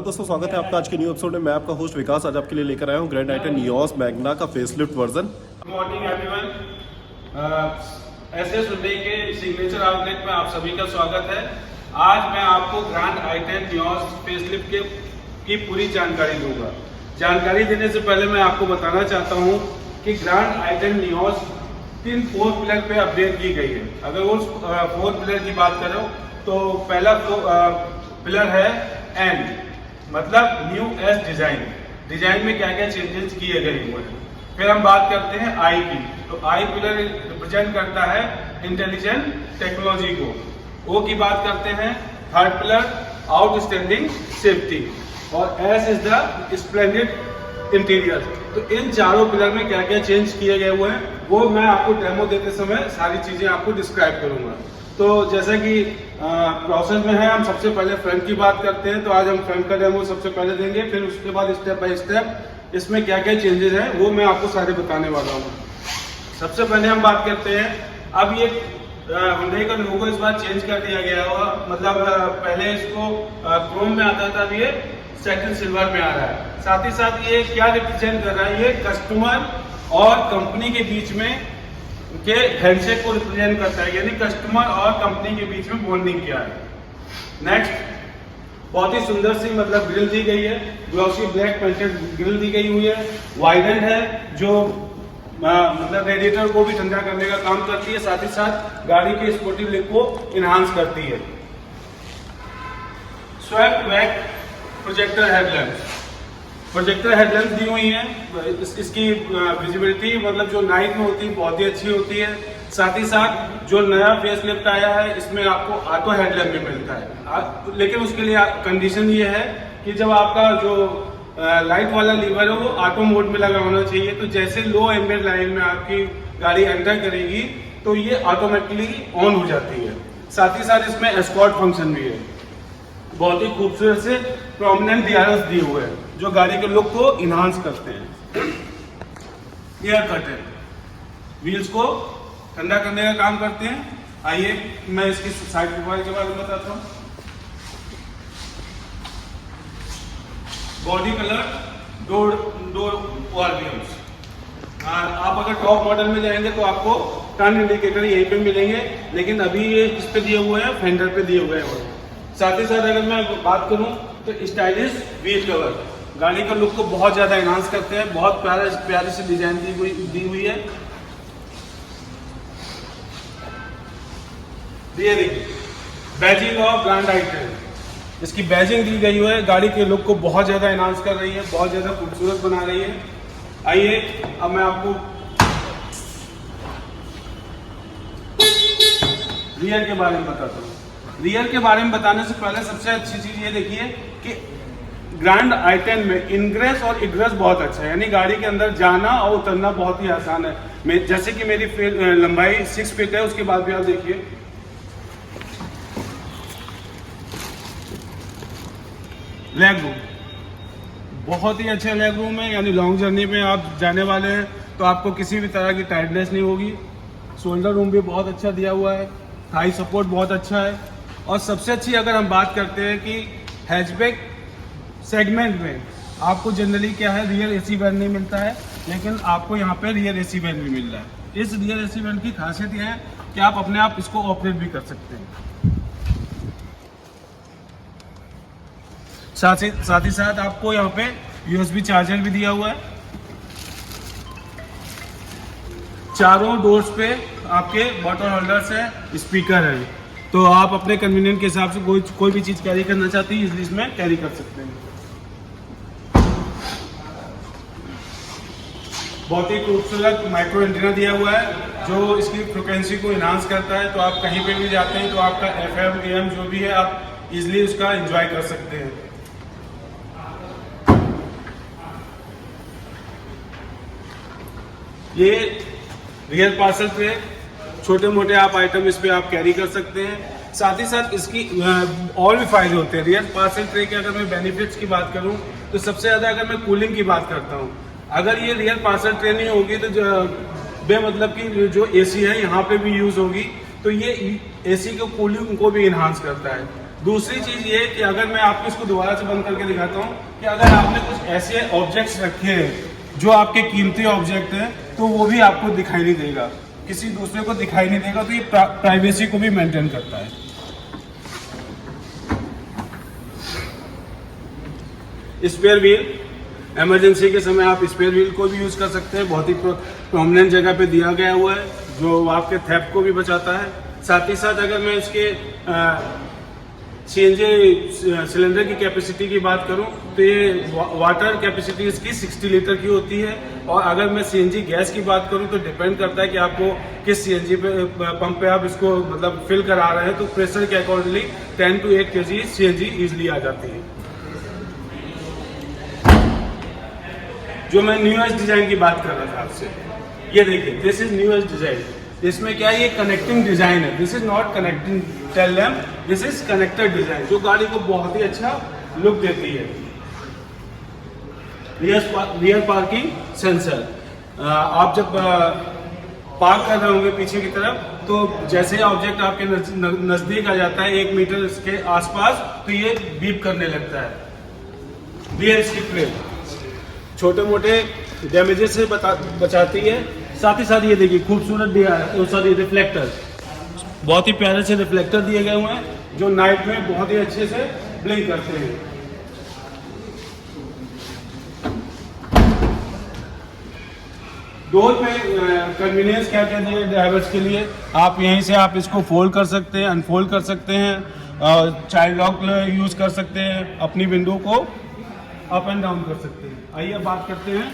दोस्तों स्वागत है आपका आज के न्यू एपिसोड में। मैं आपका होस्ट विकास आज आपके लिए लेकर आया हूँ ग्रैंड आइटन नियोस मैग्ना का facelift version. Good morning everyone. ऐसे सुनने के सिग्नेचर आउटलेट में आप सभी का स्वागत है। आज मैं आपको ग्रैंड आइटन नियोस फेसलिफ्ट की पूरी जानकारी दूंगा। जानकारी देने से पहले मैं आपको बताना चाहता हूँ कि ग्रैंड आइटन नियोस 4 पिलर पे अपडेट की गई है। अगर वो 4 पिलर की बात करो तो पहला पिलर है एन, मतलब न्यू एस डिजाइन में क्या क्या चेंजेस किए गए हुए हैं। फिर हम बात करते हैं आई की, तो आई पिलर रिप्रेजेंट करता है इंटेलिजेंट टेक्नोलॉजी को। ओ की बात करते हैं थर्ड पिलर आउटस्टैंडिंग सेफ्टी, और S is the splendid interior. तो इन चारों पिलर में क्या क्या चेंज किए गए हुए हैं वो मैं आपको डेमो देते समय सारी चीजें आपको डिस्क्राइब करूंगा। तो जैसा कि प्रोसेस में है, हम सबसे पहले फ्रंट की बात करते हैं। तो आज हम फ्रंट का डेमो सबसे पहले देंगे, फिर उसके बाद स्टेप बाय स्टेप इसमें क्या क्या चेंजेस हैं वो मैं आपको सारे बताने वाला हूँ। सबसे पहले हम बात करते हैं, अब ये हुंडई का लोगो इस बार चेंज कर दिया गया हुआ, मतलब पहले इसको क्रोम में आता था, अब ये सेकंड सिल्वर में आ रहा है। साथ ही साथ ये क्या रिप्रेजेंट कर रहा है, ये कस्टमर और कंपनी के बीच में के हैंडशेक को रिप्रेजेंट करता है, यानी कस्टमर और कंपनी के बीच में बॉन्डिंग क्या है। नेक्स्ट, बहुत ही सुंदर सी मतलब ग्रिल दी गई है, ग्लॉसी ब्लैक पेंटेड ग्रिल दी गई हुई है। वाइडेंड है जो मतलब रेडिएटर को भी ठंडा करने का काम करती है, साथ ही साथ गाड़ी के स्पोर्टिव लुक को इनहांस करती है। स्वेप्ट बैक प्रोजेक्टर हेडलैम्प दी हुई हैं। इसकी विजिबिलिटी मतलब जो नाइट में होती है बहुत ही अच्छी होती है। साथ ही साथ जो नया फेस लिफ्ट आया है इसमें आपको ऑटो हेडलैम्प भी मिलता है, लेकिन उसके लिए कंडीशन ये है कि जब आपका जो लाइट वाला लीवर है वो ऑटो मोड में लगा होना चाहिए। तो जैसे लो एम्बिएंट लाइन में आपकी गाड़ी एंटर करेगी तो ये ऑटोमेटिकली ऑन हो जाती है। साथ ही साथ इसमें एस्कॉर्ट फंक्शन भी है। बहुत ही खूबसूरत से प्रोमिनेंट DRS दिए हुए हैं जो गाड़ी के लुक को इनहांस करते हैं। एयर कर्टन व्हील्स को ठंडा करने का काम करते हैं। आइए मैं इसकी साइड प्रोफाइल के बारे में बताता हूँ। Body colour door volumes. आप अगर टॉप मॉडल में जाएंगे तो आपको टर्न इंडिकेटर यहीं पे मिलेंगे, लेकिन अभी ये इस पे दिए हुए हैं, फेंडर पे दिए हुए हैं। साथ ही साथ अगर मैं बात करूं तो स्टाइलिश व्हील कवर गाड़ी का लुक को बहुत ज्यादा एनहांस करते हैं। बहुत प्यारी सी डिजाइन दी हुई है। ये देखिए बैजिंग ऑफ ग्रैंड आइटन, इसकी बैजिंग दी गई है, गाड़ी के लुक को बहुत ज्यादा एनहांस कर रही है, बहुत ज्यादा खूबसूरत बना रही है। आइए अब मैं आपको रियर के बारे में बताता हूँ। रियर के बारे में बताने से पहले सबसे अच्छी चीज ये देखिए कि ग्रैंड आइटन में इनग्रेस और इग्रेस बहुत अच्छा है, यानी गाड़ी के अंदर जाना और उतरना बहुत ही आसान है। जैसे कि मेरी लंबाई 6 फीट है, उसके बाद भी आप देखिए लेग रूम बहुत ही अच्छा लेग रूम है, यानी लॉन्ग जर्नी में आप जाने वाले हैं तो आपको किसी भी तरह की टाइटनेस नहीं होगी। शोल्डर रूम भी बहुत अच्छा दिया हुआ है, थाई सपोर्ट बहुत अच्छा है। और सबसे अच्छी अगर हम बात करते हैं कि हैचबैक सेगमेंट में आपको जनरली क्या है, रियर AC वैन नहीं मिलता है, लेकिन आपको यहाँ पे रियर AC वैन भी मिल रहा है। इस रियर AC वैन की खासियत यह है कि आप अपने आप इसको ऑपरेट भी कर सकते हैं। साथ ही साथ आपको यहाँ पे USB चार्जर भी दिया हुआ है। चारों डोर्स पे आपके बॉटल होल्डर्स है, स्पीकर है, तो आप अपने कन्वीनियंट के हिसाब से कोई भी चीज कैरी करना चाहते हैं इजीली इसमें कैरी कर सकते हैं। बहुत ही खूबसूरत माइक्रो एंटीना दिया हुआ है जो इसकी फ्रिक्वेंसी को इनहांस करता है। तो आप कहीं पे भी जाते हैं तो आपका FM AM जो भी है आप इजीली उसका एंजॉय कर सकते हैं। ये रियर पार्सल ट्रे, छोटे मोटे आप आइटम इस पे आप कैरी कर सकते हैं। साथ ही साथ इसकी और भी फायदे होते हैं। रियर पार्सल ट्रे के अगर मैं बेनिफिट्स की बात करूं तो सबसे ज्यादा अगर मैं कूलिंग की बात करता हूं, अगर ये रियर पार्सल ट्रे नहीं होगी तो बेमतलब की जो AC है यहाँ पे भी यूज होगी, तो ये AC के कूलिंग को भी इनहांस करता है। दूसरी चीज ये कि अगर मैं आपको इसको दोबारा से बंद करके दिखाता हूँ कि अगर आपने कुछ ऐसे ऑब्जेक्ट्स रखे हैं जो आपके कीमती ऑब्जेक्ट हैं तो वो भी आपको दिखाई नहीं देगा, किसी दूसरे को दिखाई नहीं देगा, तो ये प्राइवेसी को भी मेंटेन करता है। स्पेयर व्हील, इमरजेंसी के समय आप स्पेयर व्हील को भी यूज कर सकते हैं, बहुत ही प्रोमिनेंट जगह पे दिया गया हुआ है जो आपके थेफ्ट को भी बचाता है। साथ ही साथ अगर मैं इसके सीएनजी सिलेंडर की कैपेसिटी की बात करूं तो ये वाटर कैपेसिटी इसकी 60 लीटर की होती है, और अगर मैं सीएनजी गैस की बात करूं तो डिपेंड करता है कि आपको किस सीएनजी पंप पे आप इसको मतलब फिल करा रहे हैं, तो प्रेशर के accordingly 10 to 8 kg CNG easily आ जाती है। जो मैं न्यूएस्ट डिजाइन की बात कर रहा था आपसे, ये देखिए, दिस इज न्यूएस्ट डिजाइन। इसमें क्या है, ये कनेक्टिंग डिजाइन है, this is not connecting tail lamp, this is connected design, जो गाड़ी को बहुत ही अच्छा लुक देती है। रियर पार्किंग सेंसर, आप जब पार्क कर रहे होंगे पीछे की तरफ, तो जैसे ऑब्जेक्ट आपके नजदीक आ जाता है 1 मीटर के आसपास, तो ये बीप करने लगता है। रियर स्किड प्लेट छोटे मोटे डैमेजेस से बचाती है। साथ ही साथ ये देखिए खूबसूरत दिया है, सॉरी रिफ्लेक्टर, बहुत ही प्यारे से रिफ्लेक्टर दिए गए हुए हैं जो नाइट में बहुत ही अच्छे से ब्लिंक करते हैं। डोर पे कन्वीनियंस क्या कहते हैं ड्राइवर्स के लिए, आप यहीं से आप इसको फोल्ड कर सकते हैं, अनफोल्ड कर सकते हैं, चाइल्ड लॉक यूज कर सकते हैं, अपनी विंडो को अप एंड डाउन कर सकते हैं। आइए बात करते हैं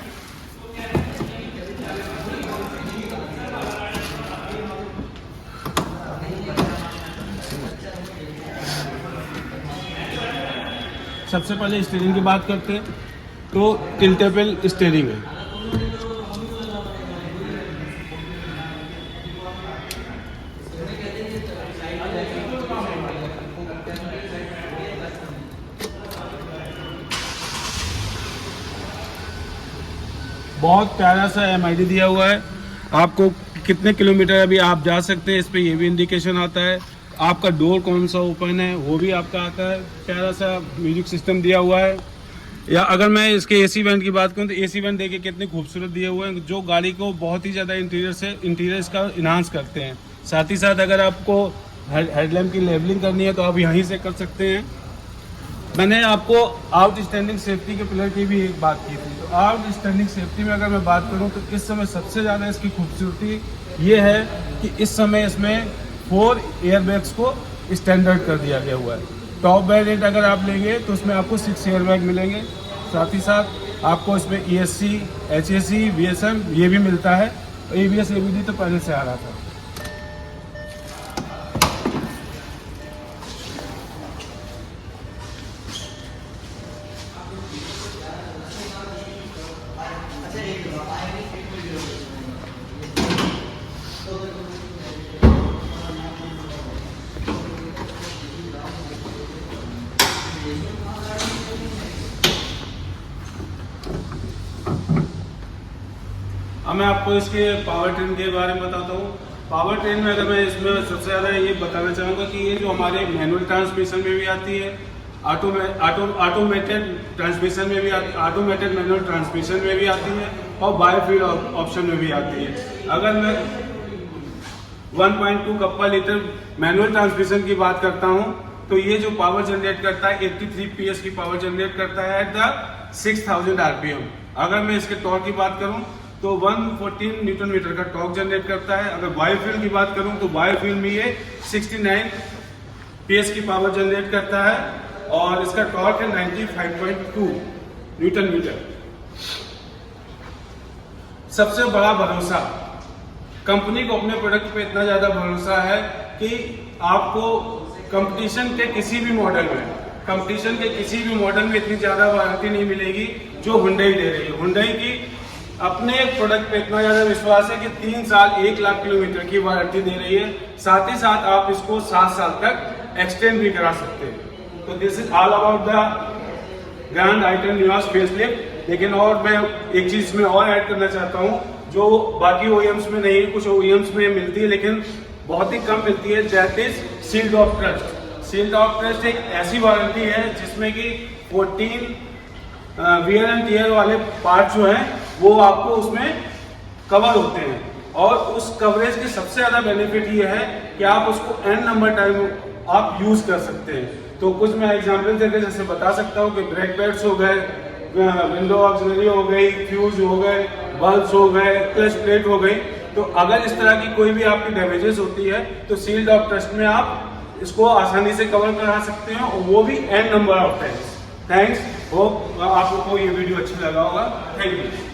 सबसे पहले स्टीयरिंग की बात करते हैं, तो टिल्टेबल स्टीयरिंग है। बहुत प्यारा सा एमआईडी दिया हुआ है, आपको कितने किलोमीटर अभी आप जा सकते हैं इस पे ये भी इंडिकेशन आता है। आपका डोर कौन सा ओपन है वो भी आपका आता है। प्यारा सा म्यूजिक सिस्टम दिया हुआ है। या अगर मैं इसके एसी वेंट की बात करूं तो एसी वेंट देखिए कितने खूबसूरत दिए हुए हैं, जो गाड़ी को बहुत ही ज़्यादा इंटीरियर इसका इन्हांस करते हैं। साथ ही साथ अगर आपको हेडलैम्प की लेवलिंग करनी है तो आप यहीं से कर सकते हैं। मैंने आपको आउटस्टैंडिंग सेफ्टी के पिलर की भी एक बात की थी, तो आउटस्टैंडिंग सेफ्टी में अगर मैं बात करूं तो इस समय सबसे ज़्यादा इसकी खूबसूरती ये है कि इस समय इसमें 4 एयरबैग्स को स्टैंडर्ड कर दिया गया हुआ है। टॉप वेरिएंट अगर आप लेंगे तो उसमें आपको 6 एयरबैग मिलेंगे। साथ ही साथ आपको इसमें ESC, HAC, VSM ये भी मिलता है। ABS ABD तो पहले से आ रहा था। अब मैं आपको इसके पावर ट्रेन के बारे में बताता हूँ। पावर ट्रेन में अगर मैं इसमें सबसे ज़्यादा ये बताना चाहूँगा कि ये जो हमारे मैनुअल ट्रांसमिशन में भी आती है, ऑटोमेटेड ट्रांसमिशन में भी ऑटोमेटेड मैनुअल ट्रांसमिशन में भी आती है, और बायोफ्यूल ऑप्शन में भी आती है। अगर मैं 1.2 कप्पा लीटर मैनुअल ट्रांसमिशन की बात करता हूँ तो ये जो पावर जनरेट करता है 83 PS की पावर जनरेट करता है एट द 6000 RPM। अगर मैं इसके टॉर्क की बात करूँ तो 114 न्यूटन मीटर का टॉर्क जनरेट करता है। अगर बायोफ्यूल की बात करूं तो बायोफ्यूल में ये 69 PS की पावर जनरेट करता है, और इसका टॉर्क है 95.2 न्यूटन मीटर। सबसे बड़ा भरोसा, कंपनी को अपने प्रोडक्ट पे इतना ज्यादा भरोसा है कि आपको कंपटीशन के किसी भी मॉडल में इतनी ज्यादा वारंटी नहीं मिलेगी जो हुंडई दे रही है। हुंडई की अपने प्रोडक्ट पे इतना ज्यादा विश्वास है कि 3 साल 1 लाख किलोमीटर की वारंटी दे रही है। साथ ही साथ आप इसको 7 साल तक एक्सटेंड भी करा सकते हैं। तो this is all about the grand i10 Nios facelift. लेकिन और मैं एक चीज में और ऐड करना चाहता हूँ जो बाकी OEMs में नहीं है, कुछ OEMs में मिलती है लेकिन बहुत ही कम मिलती है, that is shield of trust. Sealed of trust एक ऐसी वारंटी है जिसमें कि 14 वियर एंड टियर वाले पार्ट जो हैं वो आपको उसमें कवर होते हैं, और उस कवरेज की सबसे ज़्यादा बेनिफिट ये है कि आप उसको n नंबर टाइम आप यूज़ कर सकते हैं। तो कुछ मैं एग्जांपल देकर जैसे बता सकता हूँ कि ब्रेक पैड्स हो गए, विंडो ऑक्सिलरी हो गई, फ्यूज हो गए, बल्ब्स हो गए, क्लच प्लेट हो गई। तो अगर इस तरह की कोई भी आपकी डैमेजेस होती है तो सील्ड ऑफ ट्रस्ट में आप इसको आसानी से कवर करा सकते हैं, और वो भी n number of times. Thanks, hope आपको ये वीडियो अच्छा लगा होगा। Thank you.